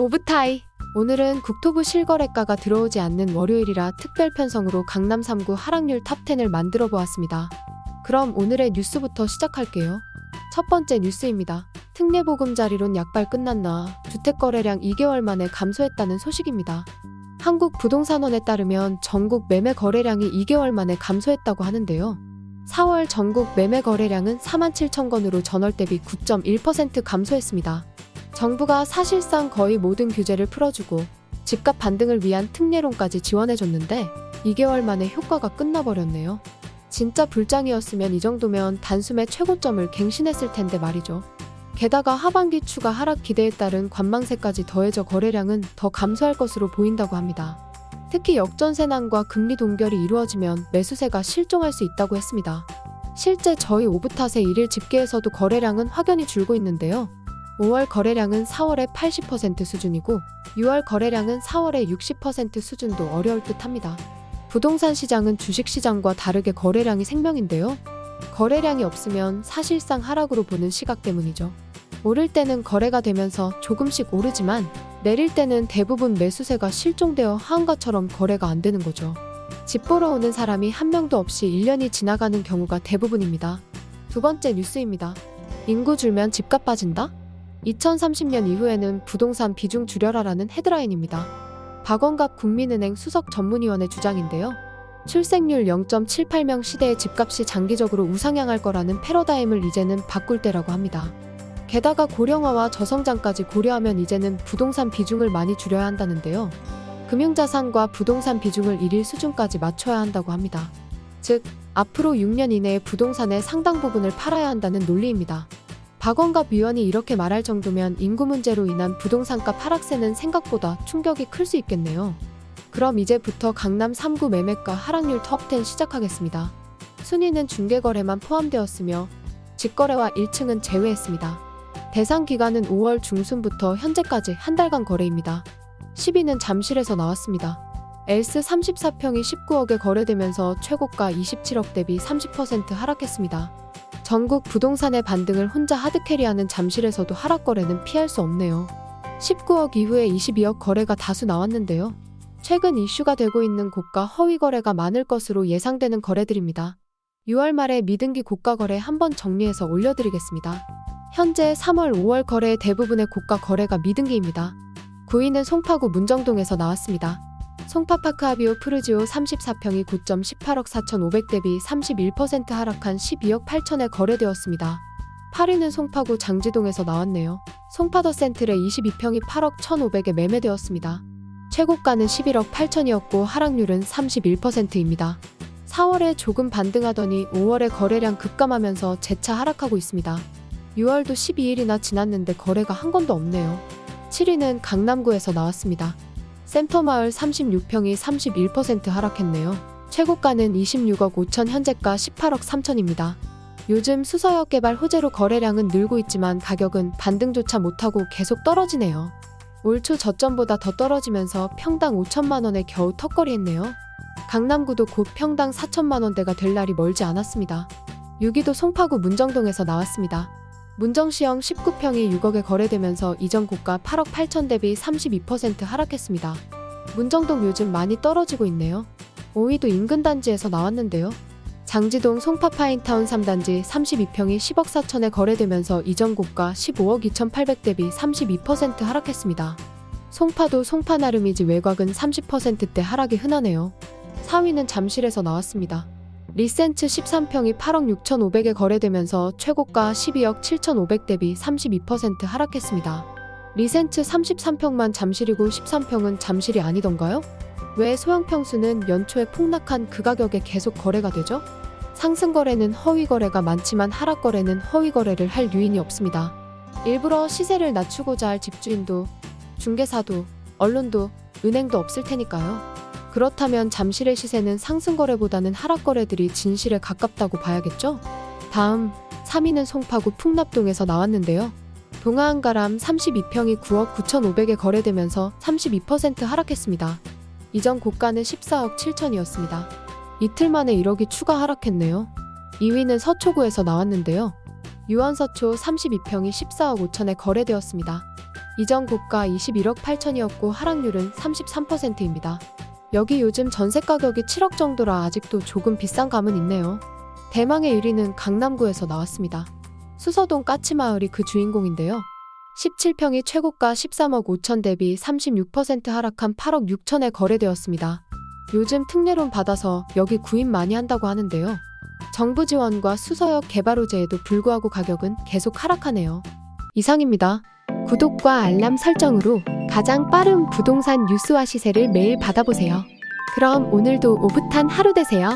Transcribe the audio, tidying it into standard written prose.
오브타이. 오늘은 국토부 실거래가가 들어오지 않는 월요일이라 특별 편성으로 강남 3구 하락률 탑10을 만들어 보았습니다. 그럼 오늘의 뉴스부터 시작할게요. 첫 번째 뉴스입니다. 특례보금자리론 약발 끝났나? 주택거래량 2개월 만에 감소했다는 소식입니다. 한국부동산원에 따르면 전국 매매 거래량이 2개월 만에 감소했다고 하는데요. 4월 전국 매매 거래량은 47,000건으로 전월 대비 9.1% 감소했습니다. 정부가 사실상 거의 모든 규제를 풀어주고 집값 반등을 위한 특례론까지 지원해줬는데 2개월 만에 효과가 끝나버렸네요. 진짜 불장이었으면 이 정도면 단숨에 최고점을 갱신했을 텐데 말이죠. 게다가 하반기 추가 하락 기대에 따른 관망세까지 더해져 거래량은 더 감소할 것으로 보인다고 합니다. 특히 역전세난과 금리 동결이 이루어지면 매수세가 실종할 수 있다고 했습니다. 실제 저희 오브탓의 1일 집계에서도 거래량은 확연히 줄고 있는데요. 5월 거래량은 4월의 80% 수준이고 6월 거래량은 4월의 60% 수준도 어려울 듯합니다. 부동산 시장은 주식시장과 다르게 거래량이 생명인데요. 거래량이 없으면 사실상 하락으로 보는 시각 때문이죠. 오를 때는 거래가 되면서 조금씩 오르지만 내릴 때는 대부분 매수세가 실종되어 하한가처럼 거래가 안 되는 거죠. 집 보러 오는 사람이 한 명도 없이 1년이 지나가는 경우가 대부분입니다. 두 번째 뉴스입니다. 인구 줄면 집값 빠진다? 2030년 이후에는 부동산 비중 줄여라라는 헤드라인입니다. 박원갑 국민은행 수석 전문위원의 주장인데요. 출생률 0.78명 시대의 집값이 장기적으로 우상향할 거라는 패러다임을 이제는 바꿀 때라고 합니다. 게다가 고령화와 저성장까지 고려하면 이제는 부동산 비중을 많이 줄여야 한다는데요. 금융자산과 부동산 비중을 1일 수준까지 맞춰야 한다고 합니다. 즉, 앞으로 6년 이내에 부동산의 상당 부분을 팔아야 한다는 논리입니다. 박원갑 위원이 이렇게 말할 정도면 인구 문제로 인한 부동산값 하락세는 생각보다 충격이 클 수 있겠네요. 그럼 이제부터 강남 3구 매매가 하락률 톱10 시작하겠습니다. 순위는 중개거래만 포함되었으며 직거래와 1층은 제외했습니다. 대상 기간은 5월 중순부터 현재까지 한 달간 거래입니다. 10위는 잠실에서 나왔습니다. 엘스 34평이 19억에 거래되면서 최고가 27억 대비 30% 하락했습니다. 전국 부동산의 반등을 혼자 하드캐리하는 잠실에서도 하락 거래는 피할 수 없네요. 19억 이후에 22억 거래가 다수 나왔는데요. 최근 이슈가 되고 있는 고가 허위 거래가 많을 것으로 예상되는 거래들입니다. 6월 말에 미등기 고가 거래 한번 정리해서 올려드리겠습니다. 현재 3월, 5월 거래의 대부분의 고가 거래가 미등기입니다. 9위는 송파구 문정동에서 나왔습니다. 송파파크 아비오 푸르지오 34평이 9.18억 4,500 대비 31% 하락한 12억 8천에 거래되었습니다. 8위는 송파구 장지동에서 나왔네요. 송파더 센트레 22평이 8억 1,500에 매매되었습니다. 최고가는 11억 8천이었고 하락률은 31%입니다. 4월에 조금 반등하더니 5월에 거래량 급감하면서 재차 하락하고 있습니다. 6월도 12일이나 지났는데 거래가 한 건도 없네요. 7위는 강남구에서 나왔습니다. 센터마을 36평이 31% 하락했네요. 최고가는 26억 5천, 현재가 18억 3천입니다. 요즘 수서역 개발 호재로 거래량은 늘고 있지만 가격은 반등조차 못하고 계속 떨어지네요. 올 초 저점보다 더 떨어지면서 평당 5천만 원에 겨우 턱걸이했네요. 강남구도 곧 평당 4천만 원대가 될 날이 멀지 않았습니다. 6위도 송파구 문정동에서 나왔습니다. 문정시형 19평이 6억에 거래되면서 이전 고가 8억 8천 대비 32% 하락했습니다. 문정동 요즘 많이 떨어지고 있네요. 5위도 인근 단지에서 나왔는데요. 장지동 송파파인타운 3단지 32평이 10억 4천에 거래되면서 이전 고가 15억 2,800 대비 32% 하락했습니다. 송파도 송파 나름이지 외곽은 30%대 하락이 흔하네요. 4위는 잠실에서 나왔습니다. 리센츠 13평이 8억 6,500에 거래되면서 최고가 12억 7,500 대비 32% 하락했습니다. 리센츠 33평만 잠실이고 13평은 잠실이 아니던가요? 왜 소형평수는 연초에 폭락한 그 가격에 계속 거래가 되죠? 상승 거래는 허위 거래가 많지만 하락 거래는 허위 거래를 할 유인이 없습니다. 일부러 시세를 낮추고자 할 집주인도, 중개사도, 언론도, 은행도 없을 테니까요. 그렇다면 잠실의 시세는 상승 거래보다는 하락 거래들이 진실에 가깝다고 봐야겠죠? 다음 3위는 송파구 풍납동에서 나왔는데요. 동아한가람 32평이 9억 9,500에 거래되면서 32% 하락했습니다. 이전 고가는 14억 7천이었습니다. 이틀 만에 1억이 추가 하락했네요. 2위는 서초구에서 나왔는데요. 유원서초 32평이 14억 5천에 거래되었습니다. 이전 고가 21억 8천이었고 하락률은 33%입니다. 여기 요즘 전세 가격이 7억 정도라 아직도 조금 비싼 감은 있네요. 대망의 1위는 강남구에서 나왔습니다. 수서동 까치마을이 그 주인공인데요. 17평이 최고가 13억 5천 대비 36% 하락한 8억 6천에 거래되었습니다. 요즘 특례론 받아서 여기 구입 많이 한다고 하는데요. 정부 지원과 수서역 개발 호재에도 불구하고 가격은 계속 하락하네요. 이상입니다. 구독과 알람 설정으로 가장 빠른 부동산 뉴스와 시세를 매일 받아보세요. 그럼 오늘도 오붓한 하루 되세요.